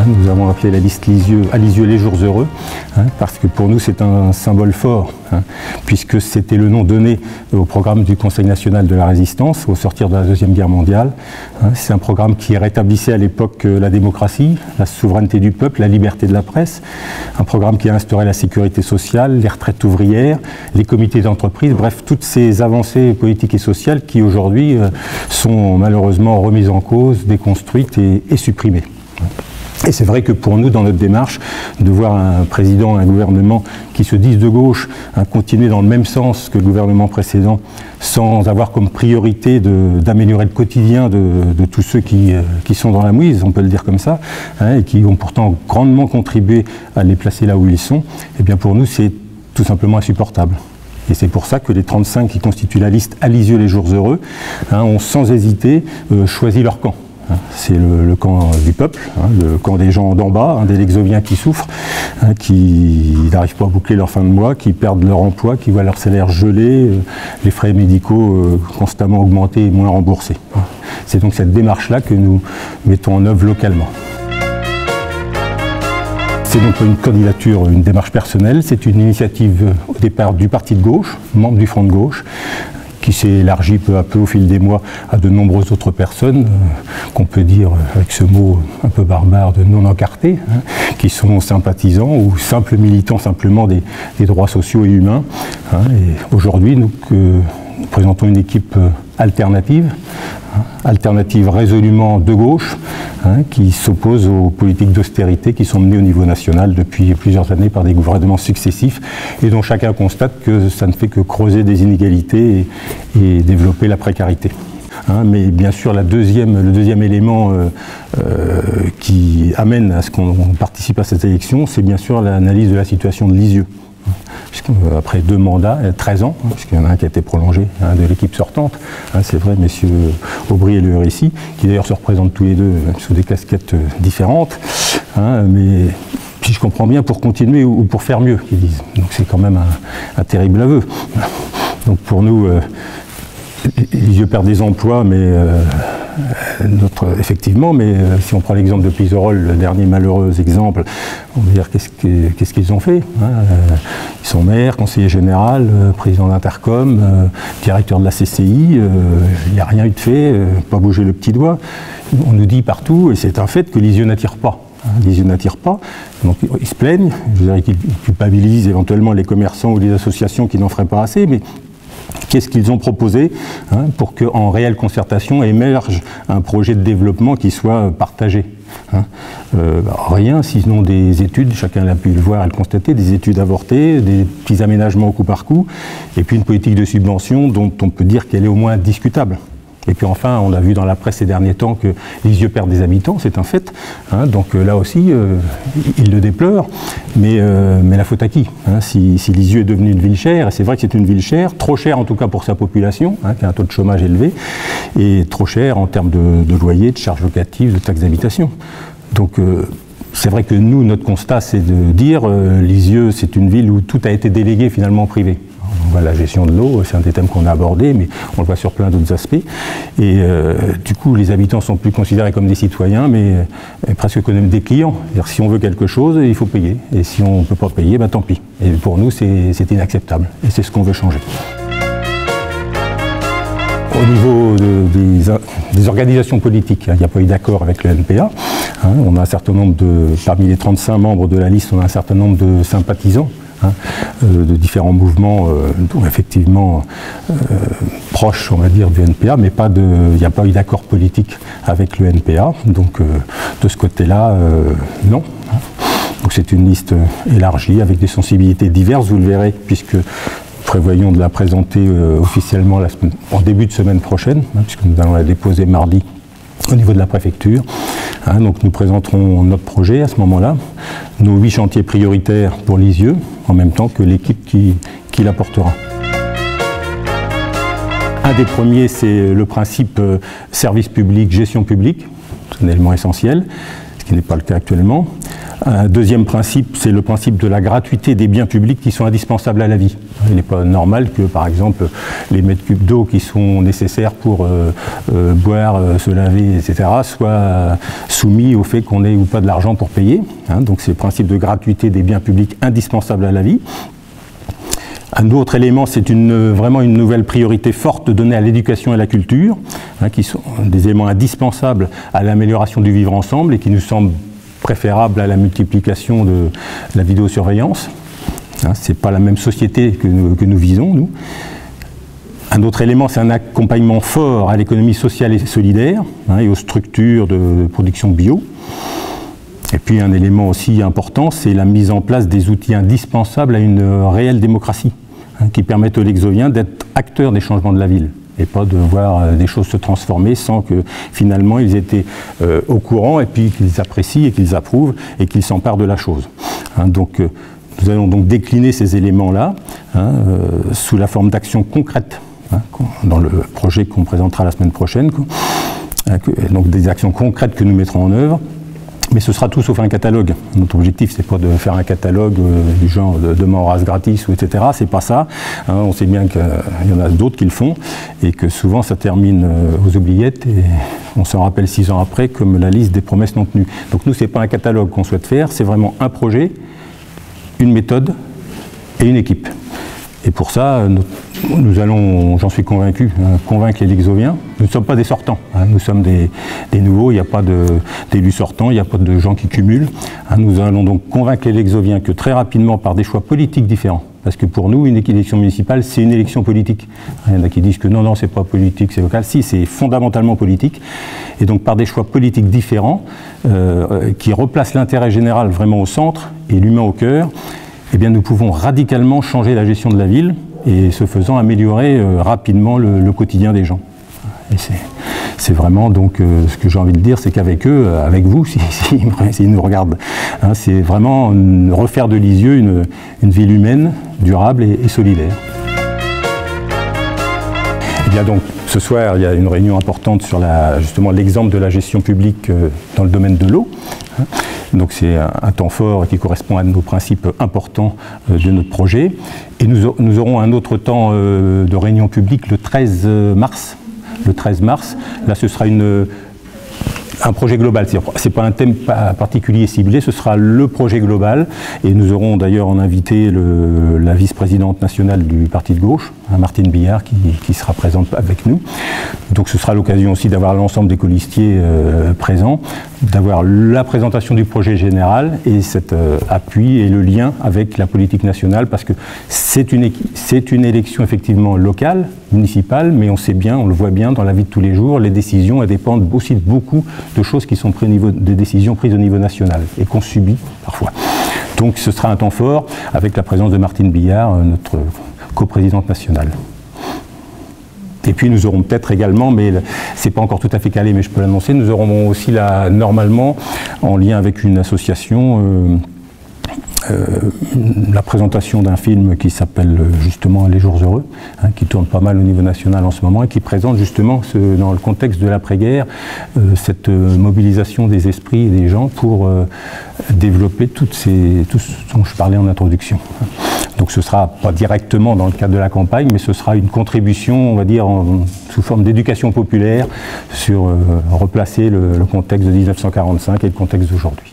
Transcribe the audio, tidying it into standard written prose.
Nous avons appelé la liste à Lisieux les jours heureux, parce que pour nous c'est un symbole fort, puisque c'était le nom donné au programme du Conseil national de la résistance au sortir de la Deuxième Guerre mondiale. C'est un programme qui rétablissait à l'époque la démocratie, la souveraineté du peuple, la liberté de la presse, un programme qui a instauré la sécurité sociale, les retraites ouvrières, les comités d'entreprise, bref, toutes ces avancées politiques et sociales qui aujourd'hui sont malheureusement remises en cause, déconstruites et supprimées. Et c'est vrai que pour nous, dans notre démarche, de voir un président, un gouvernement qui se disent de gauche, continuer dans le même sens que le gouvernement précédent, sans avoir comme priorité d'améliorer le quotidien de tous ceux qui sont dans la mouise, on peut le dire comme ça, et qui ont pourtant grandement contribué à les placer là où ils sont, eh bien pour nous, c'est tout simplement insupportable. Et c'est pour ça que les 35 qui constituent la liste à Lisieux les jours heureux ont sans hésiter choisi leur camp. C'est le camp du peuple, le camp des gens d'en bas, des Lexoviens qui souffrent, qui n'arrivent pas à boucler leur fin de mois, qui perdent leur emploi, qui voient leur salaire gelé, les frais médicaux constamment augmentés et moins remboursés. C'est donc cette démarche-là que nous mettons en œuvre localement. C'est donc une candidature, une démarche personnelle, c'est une initiative au départ du parti de gauche, membre du Front de gauche, qui s'est élargi peu à peu au fil des mois à de nombreuses autres personnes, qu'on peut dire, avec ce mot un peu barbare, de non-encartés, qui sont sympathisants ou simples militants simplement des droits sociaux et humains. Et aujourd'hui, nous présentons une équipe alternative, alternative résolument de gauche, qui s'oppose aux politiques d'austérité qui sont menées au niveau national depuis plusieurs années par des gouvernements successifs et dont chacun constate que ça ne fait que creuser des inégalités et développer la précarité. Mais bien sûr, le deuxième élément qui amène à ce qu'on participe à cette élection, c'est bien sûr l'analyse de la situation de Lisieux. Après 2 mandats, 13 ans, puisqu'il y en a un qui a été prolongé de l'équipe sortante, c'est vrai, messieurs Aubry et Le Récy, qui d'ailleurs se représentent tous les deux sous des casquettes différentes, mais si je comprends bien, pour continuer ou pour faire mieux, qu'ils disent. Donc c'est quand même un terrible aveu. Donc pour nous, Lisieux perd des emplois, mais effectivement, mais si on prend l'exemple de Pliserolles, le dernier malheureux exemple, on va dire qu'est-ce qu'ils ont fait. Ils sont maires, conseiller général, président d'Intercom, directeur de la CCI, il n'y a rien eu de fait, pas bouger le petit doigt. On nous dit partout, et c'est un fait, que Lisieux n'attire pas. Lisieux n'attire pas, donc ils se plaignent, je dirais qu'ils culpabilisent éventuellement les commerçants ou les associations qui n'en feraient pas assez, mais qu'est-ce qu'ils ont proposé pour qu'en réelle concertation émerge un projet de développement qui soit partagé? Rien, sinon des études, chacun l'a pu le voir et le constater, des études avortées, des petits aménagements au coup par coup, et puis une politique de subvention dont on peut dire qu'elle est au moins discutable. Et puis enfin, on a vu dans la presse ces derniers temps que Lisieux perd des habitants, c'est un fait. Donc là aussi, ils le déplorent. Mais la faute à qui? Si Lisieux est devenu une ville chère, et c'est vrai que c'est une ville chère, trop chère en tout cas pour sa population, qui a un taux de chômage élevé, et trop chère en termes de loyer, de charges locatives, de taxes d'habitation. Donc c'est vrai que nous, notre constat, c'est de dire Lisieux, c'est une ville où tout a été délégué finalement au privé. On voit la gestion de l'eau, c'est un des thèmes qu'on a abordé, mais on le voit sur plein d'autres aspects. Et du coup, les habitants sont plus considérés comme des citoyens, mais presque comme des clients. C'est-à-dire, si on veut quelque chose, il faut payer. Et si on ne peut pas payer, tant pis. Et pour nous, c'est inacceptable. Et c'est ce qu'on veut changer. Au niveau des organisations politiques, il n'y a pas eu d'accord avec le NPA. On a un certain nombre parmi les 35 membres de la liste, on a un certain nombre de sympathisants. De différents mouvements, dont effectivement proches, on va dire, du NPA, mais il n'y a pas eu d'accord politique avec le NPA, donc de ce côté-là, non. Donc c'est une liste élargie, avec des sensibilités diverses, vous le verrez, puisque nous prévoyons de la présenter officiellement en début de semaine prochaine, puisque nous allons la déposer mardi au niveau de la préfecture. Donc nous présenterons notre projet à ce moment-là, nos 8 chantiers prioritaires pour Lisieux, en même temps que l'équipe qui l'apportera. Un des premiers, c'est le principe service public, gestion publique, c'est un élément essentiel. qui n'est pas le cas actuellement. Un deuxième principe, c'est le principe de la gratuité des biens publics qui sont indispensables à la vie. Il n'est pas normal que, par exemple, les mètres cubes d'eau qui sont nécessaires pour boire, se laver, etc., soient soumis au fait qu'on ait ou pas de l'argent pour payer. Donc c'est le principe de gratuité des biens publics indispensables à la vie. Un autre élément, c'est vraiment une nouvelle priorité forte donnée à l'éducation et à la culture, qui sont des éléments indispensables à l'amélioration du vivre ensemble et qui nous semblent préférables à la multiplication de la vidéosurveillance. Ce n'est pas la même société que nous visons, nous. Un autre élément, c'est un accompagnement fort à l'économie sociale et solidaire et aux structures de production bio. Et puis un élément aussi important, c'est la mise en place des outils indispensables à une réelle démocratie, qui permettent aux Lexoviens d'être acteurs des changements de la ville, et pas de voir des choses se transformer sans que finalement ils étaient au courant, et puis qu'ils apprécient et qu'ils approuvent, et qu'ils s'emparent de la chose. Donc nous allons donc décliner ces éléments-là sous la forme d'actions concrètes, dans le projet qu'on présentera la semaine prochaine, donc des actions concrètes que nous mettrons en œuvre. Mais ce sera tout sauf un catalogue. Notre objectif, c'est pas de faire un catalogue du genre demain on rase gratis, ou etc. C'est pas ça. On sait bien qu'il y en a d'autres qui le font et que souvent ça termine aux oubliettes et on s'en rappelle 6 ans après comme la liste des promesses non tenues. Donc nous, c'est pas un catalogue qu'on souhaite faire, c'est vraiment un projet, une méthode et une équipe. Et pour ça, nous allons, j'en suis convaincu, convaincre les Lexoviens. Nous ne sommes pas des sortants, nous sommes des nouveaux, il n'y a pas d'élus sortants, il n'y a pas de gens qui cumulent. Nous allons donc convaincre les Lexoviens que très rapidement, par des choix politiques différents, parce que pour nous, une élection municipale, c'est une élection politique. Il y en a qui disent que non, c'est pas politique, c'est local. Si, c'est fondamentalement politique. Et donc par des choix politiques différents, qui replacent l'intérêt général vraiment au centre et l'humain au cœur, eh bien, nous pouvons radicalement changer la gestion de la ville et, ce faisant, améliorer rapidement le quotidien des gens. Et c'est vraiment donc ce que j'ai envie de dire, c'est qu'avec eux, avec vous, s'ils nous regardent, c'est vraiment refaire de Lisieux une ville humaine, durable et solidaire. Il y a donc ce soir, il y a une réunion importante sur justement l'exemple de la gestion publique dans le domaine de l'eau. Donc c'est un temps fort qui correspond à nos principes importants de notre projet. Et nous aurons un autre temps de réunion publique le 13 mars. Le 13 mars, là ce sera un projet global, ce n'est pas un thème particulier ciblé, ce sera le projet global. Et nous aurons d'ailleurs en invité la vice-présidente nationale du parti de gauche, Martine Billard, qui sera présente avec nous. Donc ce sera l'occasion aussi d'avoir l'ensemble des colistiers présents, d'avoir la présentation du projet général et cet appui et le lien avec la politique nationale, parce que c'est une élection effectivement locale, municipale, mais on sait bien, on le voit bien dans la vie de tous les jours, les décisions elles dépendent aussi de beaucoup de choses qui sont prises des décisions prises au niveau national et qu'on subit parfois. Donc ce sera un temps fort avec la présence de Martine Billard, notre coprésidente nationale. Et puis nous aurons peut-être également, mais c'est pas encore tout à fait calé, mais je peux l'annoncer, nous aurons aussi normalement, en lien avec une association, la présentation d'un film qui s'appelle justement Les Jours Heureux, qui tourne pas mal au niveau national en ce moment et qui présente justement, dans le contexte de l'après-guerre, cette mobilisation des esprits et des gens pour développer tout ce dont je parlais en introduction. Donc ce ne sera pas directement dans le cadre de la campagne, mais ce sera une contribution, on va dire, sous forme d'éducation populaire sur replacer le contexte de 1945 et le contexte d'aujourd'hui.